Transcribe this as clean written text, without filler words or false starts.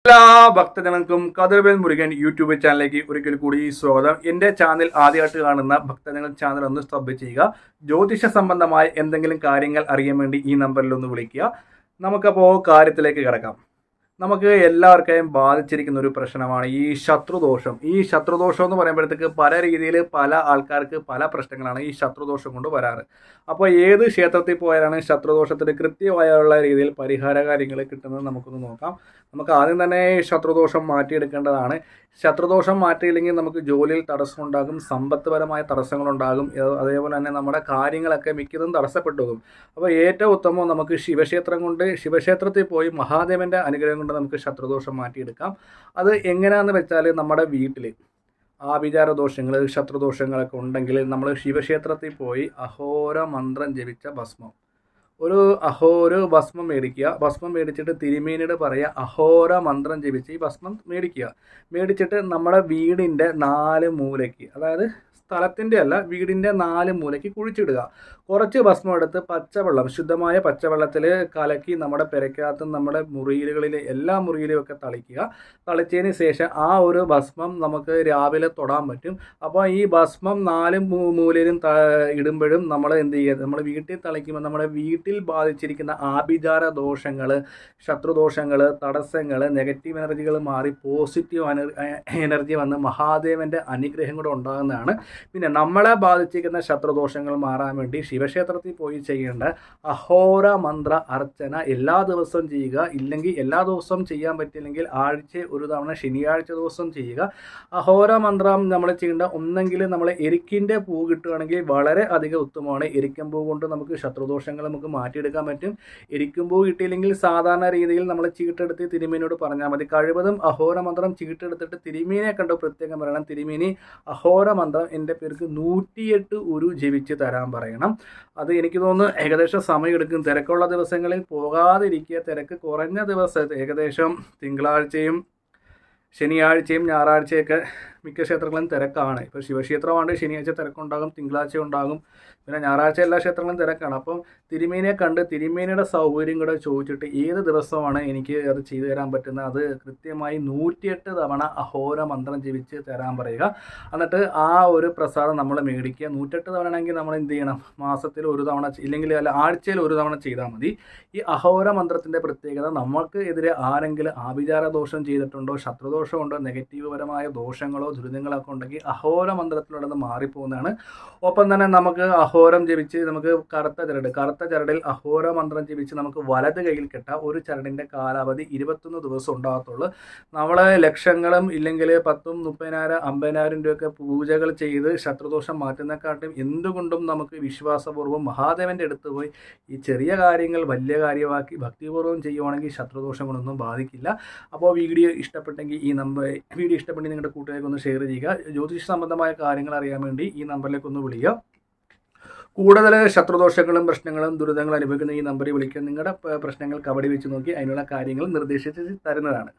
എല്ലാ ഭക്തജനങ്ങൾക്കും കതിർവേൽ മുരുകൻ യൂട്യൂബ് ചാനലിലേക്ക് ഒരിക്കൽ കൂടി സ്വാഗതം. എൻ്റെ ചാനൽ ആദ്യമായിട്ട് കാണുന്ന ഭക്തജനങ്ങൾ ചാനൽ ഒന്ന് സബ് ചെയ്യുക. ജ്യോതിഷ സംബന്ധമായ എന്തെങ്കിലും കാര്യങ്ങൾ അറിയാൻ വേണ്ടി ഈ നമ്പറിൽ ഒന്ന് വിളിക്കുക. നമുക്കപ്പോൾ കാര്യത്തിലേക്ക് കിടക്കാം. നമുക്ക് എല്ലാവർക്കും ബാധിച്ചിരിക്കുന്ന ഒരു പ്രശ്നമാണ് ഈ ശത്രുദോഷം. ഈ ശത്രുദോഷം എന്ന് പറയുമ്പോഴത്തേക്ക് പല രീതിയിൽ പല ആൾക്കാർക്ക് പല പ്രശ്നങ്ങളാണ് ഈ ശത്രുദോഷം കൊണ്ട് വരാറ്. അപ്പോൾ ഏത് ക്ഷേത്രത്തിൽ പോയാലാണ് ശത്രുദോഷത്തിന് കൃത്യമായുള്ള രീതിയിൽ പരിഹാര കാര്യങ്ങൾ കിട്ടുന്നത് നമുക്കൊന്ന് നോക്കാം. നമുക്ക് ആദ്യം തന്നെ ശത്രുദോഷം മാറ്റിയെടുക്കേണ്ടതാണ്. ശത്രുദോഷം മാറ്റിയില്ലെങ്കിൽ നമുക്ക് ജോലിയിൽ തടസ്സമുണ്ടാകും, സമ്പത്ത്പരമായ തടസ്സങ്ങളുണ്ടാകും, അതേപോലെ തന്നെ നമ്മുടെ കാര്യങ്ങളൊക്കെ മിക്കതും തടസ്സപ്പെട്ടു പോകും. അപ്പോൾ ഏറ്റവും ഉത്തമം നമുക്ക് ശിവക്ഷേത്രത്തിൽ പോയി മഹാദേവൻ്റെ അനുഗ്രഹം കൊണ്ട് നമുക്ക് ശത്രുദോഷം മാറ്റിയെടുക്കാം. അത് എങ്ങനെയാണെന്ന് വെച്ചാൽ നമ്മുടെ വീട്ടിൽ ആഭിചാര ദോഷങ്ങൾ ശത്രുദോഷങ്ങളൊക്കെ ഉണ്ടെങ്കിൽ നമ്മൾ ശിവക്ഷേത്രത്തിൽ പോയി അഹോര മന്ത്രം ജപിച്ച ഭസ്മം ഒരു ഭസ്മം മേടിക്കുക. ഭസ്മം മേടിച്ചിട്ട് തിരുമേനിയുടെ പറയുക, അഹോര മന്ത്രം ജപിച്ച് ഈ ഭസ്മം മേടിച്ചിട്ട് നമ്മുടെ വീടിൻ്റെ 4 മൂലയ്ക്ക്, അതായത് സ്ഥലത്തിൻ്റെ അല്ല, വീടിൻ്റെ 4 മൂലയ്ക്ക് കുഴിച്ചിടുക. കുറച്ച് ഭസ്മം എടുത്ത് പച്ചവെള്ളം, ശുദ്ധമായ പച്ചവെള്ളത്തിൽ കലക്കി നമ്മുടെ പെരക്കകത്തും നമ്മുടെ മുറിയിലുകളിൽ എല്ലാ മുറിയിലും ഒക്കെ തളിച്ചതിന് ശേഷം ആ ഒരു ഭസ്മം നമുക്ക് രാവിലെ തൊടാൻ പറ്റും. അപ്പോൾ ഈ ഭസ്മം 4 മൂലയിലും ഇടുമ്പോഴും നമ്മൾ എന്ത് ചെയ്യുക, നമ്മൾ വീട്ടിൽ തളിക്കുമ്പോൾ നമ്മുടെ വീട്ടിൽ ബാധിച്ചിരിക്കുന്ന ആഭിചാര ദോഷങ്ങൾ, ശത്രുദോഷങ്ങൾ, തടസ്സങ്ങൾ, നെഗറ്റീവ് എനർജികൾ മാറി പോസിറ്റീവ് എനർജി വന്ന് മഹാദേവൻ്റെ അനുഗ്രഹം കൂടെ ഉണ്ടാകുന്നതാണ്. പിന്നെ നമ്മളെ ബാധിച്ചിരിക്കുന്ന ശത്രുദോഷങ്ങൾ മാറാൻ വേണ്ടി ശിവക്ഷേത്രത്തിൽ പോയി ചെയ്യേണ്ട അഹോര മന്ത്ര അർച്ചന എല്ലാ ദിവസവും ചെയ്യുക. ഇല്ലെങ്കിൽ എല്ലാ ദിവസവും ചെയ്യാൻ പറ്റില്ലെങ്കിൽ ആഴ്ച ഒരു തവണ ശനിയാഴ്ച ദിവസം ചെയ്യുക. അഹോര മന്ത്രം നമ്മൾ ചെയ്യേണ്ട ഒന്നെങ്കിൽ നമ്മൾ എരിക്കിൻ്റെ പൂ കിട്ടുകയാണെങ്കിൽ വളരെ അധികം ഉത്തമമാണ്. എരിക്കും പൂ കൊണ്ട് നമുക്ക് ശത്രുദോഷങ്ങൾ നമുക്ക് മാറ്റിയെടുക്കാൻ പറ്റും. എരിക്കും പൂ കിട്ടിയില്ലെങ്കിൽ സാധാരണ രീതിയിൽ നമ്മൾ ചീട്ടെടുത്ത് തിരുമേനിയോട് പറഞ്ഞാൽ മതി. കഴിവതും അഹോര മന്ത്രം ചീട്ടെടുത്തിട്ട് തിരുമേനിയെ കണ്ട് പ്രത്യേകം പറയണം, തിരുമേനി അഹോര മന്ത്രം എൻ്റെ പേർക്ക് 108 ഉരു ജപിച്ച് തരാൻ പറയണം. അത് എനിക്ക് തോന്നുന്നു ഏകദേശം സമയമെടുക്കും. തിരക്കുള്ള ദിവസങ്ങളിൽ പോകാതിരിക്കുക. തിരക്ക് കുറഞ്ഞ ദിവസം ഏകദേശം തിങ്കളാഴ്ചയും ശനിയാഴ്ചയും ഞായറാഴ്ചയൊക്കെ മിക്ക ക്ഷേത്രങ്ങളും തിരക്കാണ്. ഇപ്പോൾ ശിവക്ഷേത്രമാണ് ശനിയാഴ്ച തിരക്കുണ്ടാകും, തിങ്കളാഴ്ച ഉണ്ടാകും, പിന്നെ ഞായറാഴ്ച എല്ലാ ക്ഷേത്രങ്ങളും തിരക്കാണ്. അപ്പം തിരുമേനിയെ കണ്ട് തിരുമേനിയുടെ സൗകര്യം കൂടെ ചോദിച്ചിട്ട് ഏത് ദിവസമാണ് എനിക്ക് അത് ചെയ്തു തരാൻ പറ്റുന്നത്, അത് കൃത്യമായി 108 തവണ അഹോര മന്ത്രം ജപിച്ച് തരാൻ പറയുക. എന്നിട്ട് ആ ഒരു പ്രസാദം നമ്മൾ മേടിക്കുക. 108 തവണ ആണെങ്കിൽ നമ്മൾ എന്ത് ചെയ്യണം, മാസത്തിൽ ഒരു തവണ ഇല്ലെങ്കിൽ അല്ല ആഴ്ചയിൽ ഒരു തവണ ചെയ്താൽ മതി. ഈ അഹോര മന്ത്രത്തിൻ്റെ പ്രത്യേകത, നമുക്ക് എതിരെ ആരെങ്കിലും ആഭിചാര ദോഷം ചെയ്തിട്ടുണ്ടോ, ശത്രുദോഷമുണ്ടോ, നെഗറ്റീവ് പരമായ ദോഷങ്ങളോ ദുരിതങ്ങളൊക്കെ ഉണ്ടെങ്കിൽ അഹോര മന്ത്രത്തിലുള്ളത് മാറിപ്പോകുന്നതാണ്. ഒപ്പം തന്നെ നമുക്ക് അഹോരം ജപിച്ച് നമുക്ക് കറുത്ത ചരടിൽ അഹോര മന്ത്രം ജപിച്ച് നമുക്ക് വലത് കയ്യിൽ കെട്ടാം. ഒരു ചരടിൻ്റെ കാലാവധി 21 ദിവസം ഉണ്ടാകത്തുള്ളൂ. നമ്മൾ ലക്ഷങ്ങളും ഇല്ലെങ്കിൽ 10,000, 30,000, 50,000 രൂപയൊക്കെ പൂജകൾ ചെയ്ത് ശത്രുദോഷം മാറ്റുന്നതിനെക്കാട്ടും എന്തുകൊണ്ടും നമുക്ക് വിശ്വാസപൂർവ്വം മഹാദേവൻ്റെ അടുത്ത് പോയി ഈ ചെറിയ കാര്യങ്ങൾ വലിയ കാര്യമാക്കി ഭക്തിപൂർവ്വം ചെയ്യുവാണെങ്കിൽ ശത്രുദോഷങ്ങളൊന്നും ബാധിക്കില്ല. അപ്പോൾ വീഡിയോ ഇഷ്ടപ്പെട്ടെങ്കിൽ വീഡിയോ ഇഷ്ടപ്പെട്ടെങ്കിൽ നിങ്ങളുടെ കൂട്ടുകാർക്ക് ഒന്ന് ഷെയർ ചെയ്യുക. ജ്യോതിഷ സംബന്ധമായ കാര്യങ്ങൾ അറിയാൻ വേണ്ടി ഈ നമ്പറിലേക്ക് ഒന്ന് വിളിക്കുക. കൂടുതൽ ശത്രുദോഷങ്ങളും പ്രശ്നങ്ങളും ദുരിതങ്ങളും അനുഭവിക്കുന്ന ഈ നമ്പറിൽ വിളിക്കുക. നിങ്ങളുടെ പ്രശ്നങ്ങൾ കബടി വെച്ച് നോക്കി അതിനുള്ള കാര്യങ്ങൾ നിർദ്ദേശിച്ച് തരുന്നതാണ്.